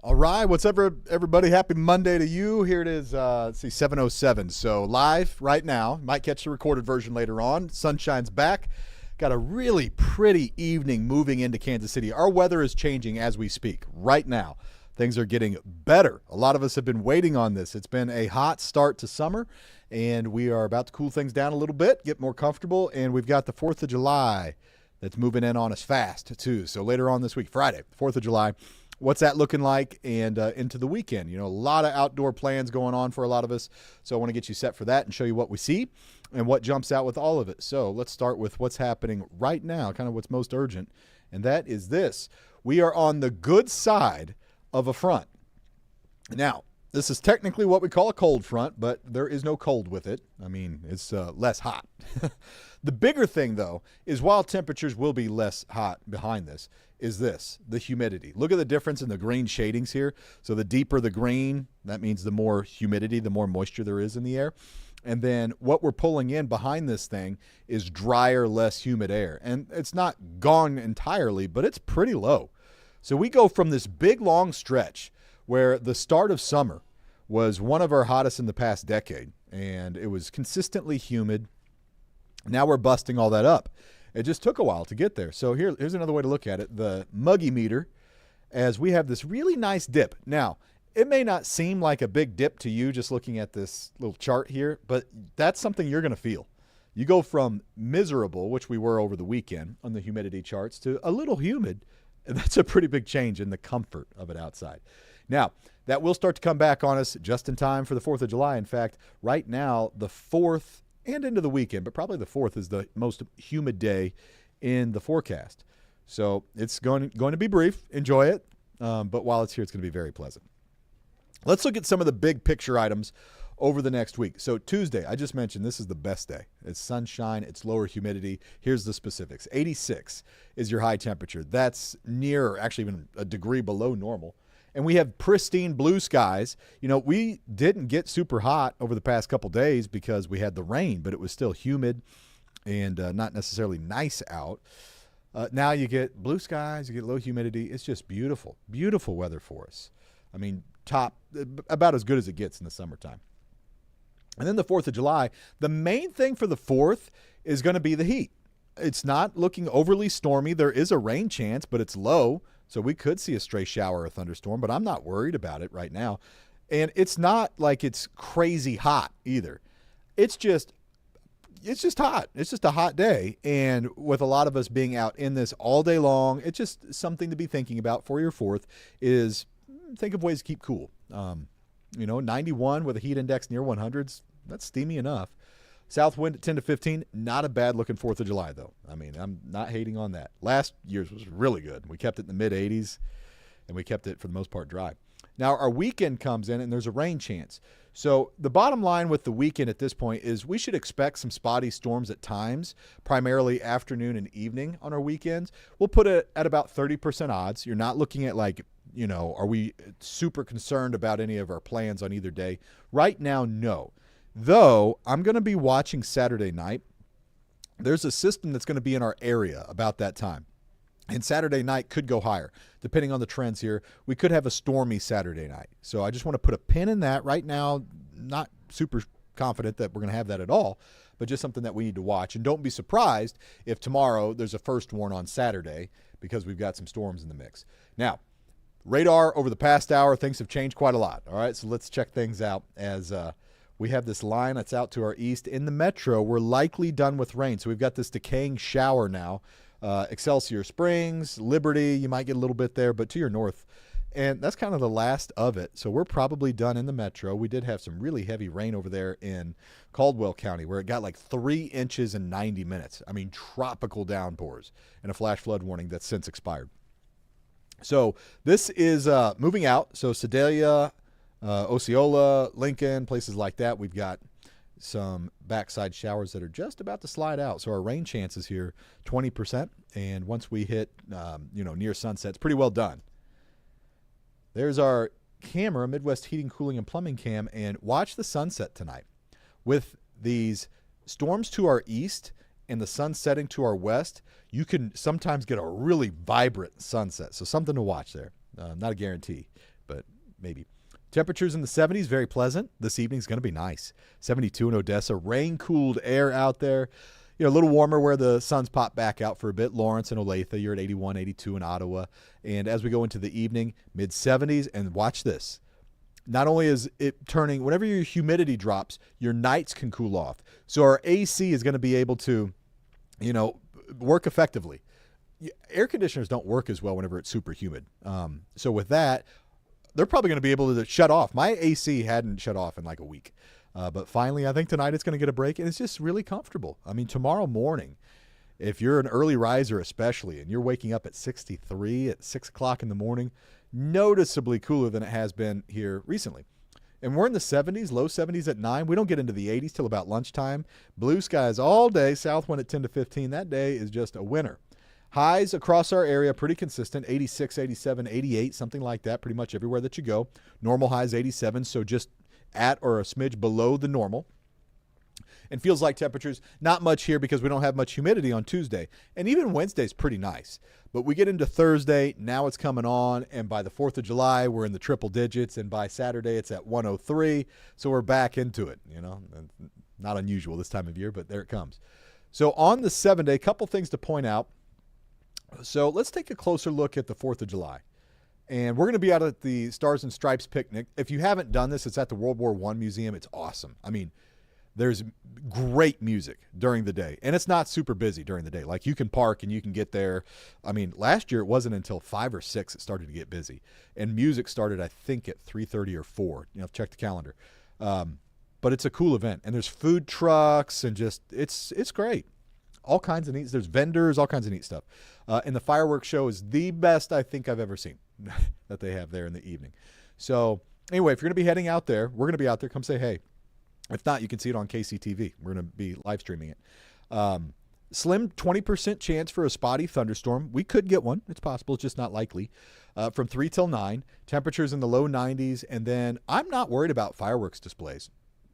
All right, what's up, everybody? Happy Monday to you. Here it is, let's see, 7:07. So live right now. Might catch the recorded version later on. Sunshine's back. Got a really pretty evening moving into Kansas City. Our weather is changing as we speak right now. Things are getting better. A lot of us have been waiting on this. It's been a hot start to summer, and we are about to cool things down a little bit, get more comfortable, and we've got the 4th of July that's moving in on us fast, too. So later on this week, Friday, 4th of July, what's that looking like, and into the weekend. You know, a lot of outdoor plans going on for a lot of us, so I want to get you set for that and show you what we see and what jumps out with all of it. So let's start with what's happening right now, kind of what's most urgent, and that is this. We are on the good side of a front. Now, this is technically what we call a cold front, but there is no cold with it. I mean, it's less hot. The bigger thing, though, is while temperatures will be less hot behind this, is this, the humidity. Look at the difference in the green shadings here. So the deeper the green, that means the more humidity, the more moisture there is in the air. And then what we're pulling in behind this thing is drier, less humid air. And it's not gone entirely, but it's pretty low. So we go from this big, long stretch where the start of summer was one of our hottest in the past decade, and it was consistently humid. Now we're busting all that up. It just took a while to get there. So here's another way to look at it. The muggy meter, as we have this really nice dip. Now, it may not seem like a big dip to you just looking at this little chart here, but that's something you're going to feel. You go from miserable, which we were over the weekend on the humidity charts, to a little humid, and that's a pretty big change in the comfort of it outside. Now, that will start to come back on us just in time for the 4th of July. In fact, right now, the 4th and into the weekend, but probably the 4th is the most humid day in the forecast. So it's going to be brief. Enjoy it. But while it's here, it's going to be very pleasant. Let's look at some of the big picture items over the next week. So Tuesday, I just mentioned this is the best day. It's sunshine. It's lower humidity. Here's the specifics. 86 is your high temperature. That's near, actually even a degree below normal. And we have pristine blue skies. You know, we didn't get super hot over the past couple days because we had the rain, but it was still humid and not necessarily nice out. Now you get blue skies, you get low humidity. It's just beautiful, beautiful weather for us. I mean, about as good as it gets in the summertime. And then the 4th of July, the main thing for the 4th is going to be the heat. It's not looking overly stormy. There is a rain chance, but it's low. So we could see a stray shower or thunderstorm, but I'm not worried about it right now. And it's not like it's crazy hot either. It's just hot. It's just a hot day. And with a lot of us being out in this all day long, it's just something to be thinking about for your 4th is think of ways to keep cool. 91 with a heat index near 100s, that's steamy enough. South wind at 10 to 15, not a bad looking 4th of July, though. I mean, I'm not hating on that. Last year's was really good. We kept it in the mid-80s, and we kept it, for the most part, dry. Now, our weekend comes in, and there's a rain chance. So the bottom line with the weekend at this point is we should expect some spotty storms at times, primarily afternoon and evening on our weekends. We'll put it at about 30% odds. You're not looking at are we super concerned about any of our plans on either day? Right now, no. Though, I'm going to be watching Saturday night. There's a system that's going to be in our area about that time. And Saturday night could go higher. Depending on the trends here, we could have a stormy Saturday night. So I just want to put a pin in that right now. Not super confident that we're going to have that at all, but just something that we need to watch. And don't be surprised if tomorrow there's a first warn on Saturday because we've got some storms in the mix. Now, radar over the past hour, things have changed quite a lot. All right, so let's check things out as we have this line that's out to our east. In the metro, we're likely done with rain. So we've got this decaying shower now. Excelsior Springs, Liberty, you might get a little bit there, but to your north. And that's kind of the last of it. So we're probably done in the metro. We did have some really heavy rain over there in Caldwell County where it got like 3 inches in 90 minutes. I mean, tropical downpours and a flash flood warning that's since expired. So this is moving out. So Sedalia, Osceola, Lincoln, places like that. We've got some backside showers that are just about to slide out. So our rain chances here, 20%. And once we hit, near sunset, it's pretty well done. There's our camera, Midwest Heating, Cooling, and Plumbing cam, and watch the sunset tonight. With these storms to our east and the sun setting to our west, you can sometimes get a really vibrant sunset. So something to watch there. Not a guarantee, but maybe. Temperatures in the 70s, very pleasant. This evening's going to be nice. 72 in Odessa. Rain-cooled air out there. A little warmer where the sun's popped back out for a bit. Lawrence and Olathe, you're at 81, 82 in Ottawa. And as we go into the evening, mid-70s. And watch this. Not only is it turning, whenever your humidity drops, your nights can cool off. So our AC is going to be able to, work effectively. Air conditioners don't work as well whenever it's super humid. So with that, they're probably going to be able to shut off. My AC hadn't shut off in like a week. But finally, I think tonight it's going to get a break, and it's just really comfortable. I mean, tomorrow morning, if you're an early riser especially, and you're waking up at 63 at 6 o'clock in the morning, noticeably cooler than it has been here recently. And we're in the 70s, low 70s at 9. We don't get into the 80s till about lunchtime. Blue skies all day, south wind at 10 to 15. That day is just a winner. Highs across our area, pretty consistent, 86, 87, 88, something like that, pretty much everywhere that you go. Normal highs 87, so just at or a smidge below the normal. And feels like temperatures, not much here because we don't have much humidity on Tuesday. And even Wednesday's pretty nice. But we get into Thursday, now it's coming on, and by the 4th of July, we're in the triple digits, and by Saturday, it's at 103. So we're back into it, Not unusual this time of year, but there it comes. So on the 7-day, a couple things to point out. So let's take a closer look at the 4th of July. And we're going to be out at the Stars and Stripes picnic. If you haven't done this, it's at the World War I Museum. It's awesome. I mean, there's great music during the day. And it's not super busy during the day. Like, you can park and you can get there. I mean, last year it wasn't until 5 or 6 it started to get busy. And music started, I think, at 3:30 or 4. Check the calendar. But it's a cool event. And there's food trucks and just, it's great. All kinds of neat. There's vendors, all kinds of neat stuff. And the fireworks show is the best I think I've ever seen that they have there in the evening. So anyway, if you're going to be heading out there, we're going to be out there. Come say hey. If not, you can see it on KCTV. We're going to be live streaming it. Slim 20% chance for a spotty thunderstorm. We could get one. It's possible. It's just not likely. From 3 till 9. Temperatures in the low 90s. And then I'm not worried about fireworks displays.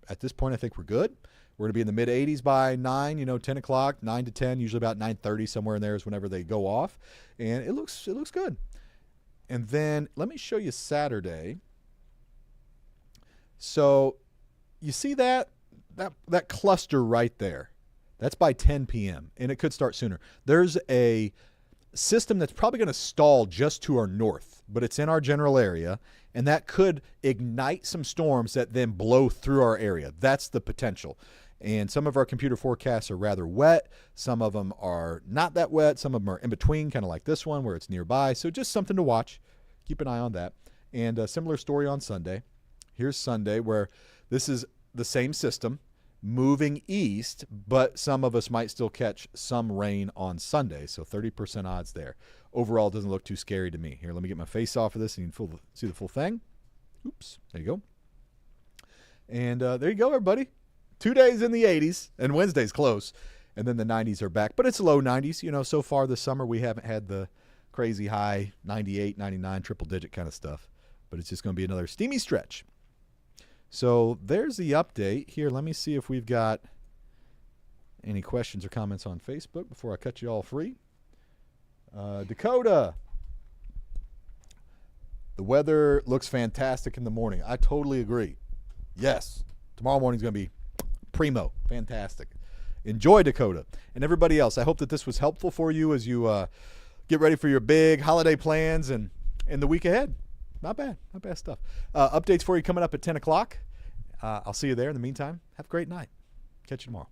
At this point, I think we're good. We're going to be in the mid-80s by 9, 10 o'clock, 9 to 10, usually about 9:30, somewhere in there is whenever they go off. And it looks good. And then let me show you Saturday. So you see that cluster right there? That's by 10 p.m., and it could start sooner. There's a system that's probably going to stall just to our north, but it's in our general area, and that could ignite some storms that then blow through our area. That's the potential. And some of our computer forecasts are rather wet. Some of them are not that wet. Some of them are in between, kind of like this one where it's nearby. So just something to watch. Keep an eye on that. And a similar story on Sunday. Here's Sunday where this is the same system moving east, but some of us might still catch some rain on Sunday. So 30% odds there. Overall, it doesn't look too scary to me. Here, let me get my face off of this and you can see the full thing. Oops, there you go. And there you go, everybody. 2 days in the 80s, and Wednesday's close, and then the 90s are back. But it's low 90s. So far this summer we haven't had the crazy high 98, 99, triple-digit kind of stuff. But it's just going to be another steamy stretch. So there's the update. Here, let me see if we've got any questions or comments on Facebook before I cut you all free. Dakota. The weather looks fantastic in the morning. I totally agree. Yes. Tomorrow morning's going to be primo. Fantastic. Enjoy, Dakota. And everybody else, I hope that this was helpful for you as you get ready for your big holiday plans and the week ahead. Not bad. Not bad stuff. Updates for you coming up at 10 o'clock. I'll see you there. In the meantime, have a great night. Catch you tomorrow.